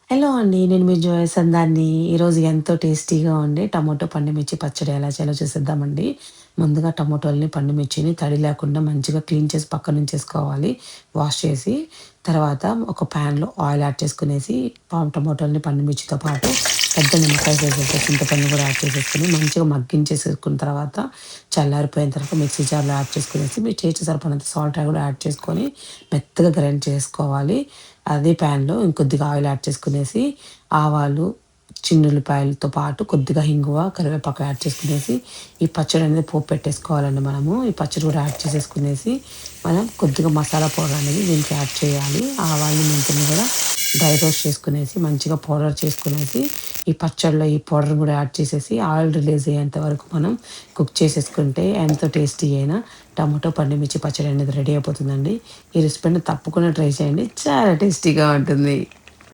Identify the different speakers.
Speaker 1: Hello అండి. నేను మీ జోయ్ సందాన్ని. ఈరోజు ఎంతో టేస్టీగా ఉండే టమాటో పండుమిర్చి పచ్చడి ఎలా చేయాలో చూసేద్దామండి. ముందుగా టమాటోలని, పండుమిర్చిని తడి లేకుండా మంచిగా క్లీన్ చేసి పక్కనుంచేసుకోవాలి. వాష్ చేసి, తర్వాత ఒక ప్యాన్‌లో ఆయిల్ యాడ్ చేసుకునేసి, టమాటోలని, పండుమిర్చితో పాటు పెద్ద నిమ్మకాయ సైజంత చింతపండు కూడా యాడ్ చేసేసుకొని, మంచిగా మగ్గించేసేసుకున్న తర్వాత, చల్లారిపోయిన తర్వాత మిక్సీ జార్‌లో యాడ్ చేసుకునేసి, మీ టేస్ట్‌కి సరిపడినంత సాల్ట్ కూడా యాడ్ చేసుకొని, మెత్తగా గ్రైండ్ చేసుకోవాలి. అదే ప్యాన్‌లో ఇంకొద్దిగా ఆయిల్ యాడ్ చేసుకునేసి, ఆవాలు, చిన్నుల్లిపాయలతో పాటు కొద్దిగా ఇంగువ, కరివేపాకు యాడ్ చేసుకునేసి, ఈ పచ్చడి అనేది పోపు పెట్టేసుకోవాలండి మనము. ఈ పచ్చడి కూడా యాడ్ చేసేసుకునేసి, మనం కొద్దిగా మసాలా పౌడర్ అనేది దీనికి యాడ్ చేయాలి. ఆవాలు, మెంతుల్ని కూడా డ్రై రోస్ట్ చేసుకునేసి, మంచిగా పౌడర్ చేసుకునేసి, ఈ పచ్చడిలో ఈ పౌడర్ కూడా యాడ్ చేసేసి, ఆయిల్ రిలీజ్ అయ్యేంత వరకు మనం కుక్ చేసేసుకుంటే ఎంతో టేస్టీ అయిన టమాటో పండుమిర్చి పచ్చడి అనేది రెడీ అయిపోతుందండి. ఈ రెసిపీని తప్పకుండా ట్రై చేయండి. చాలా టేస్టీగా ఉంటుంది.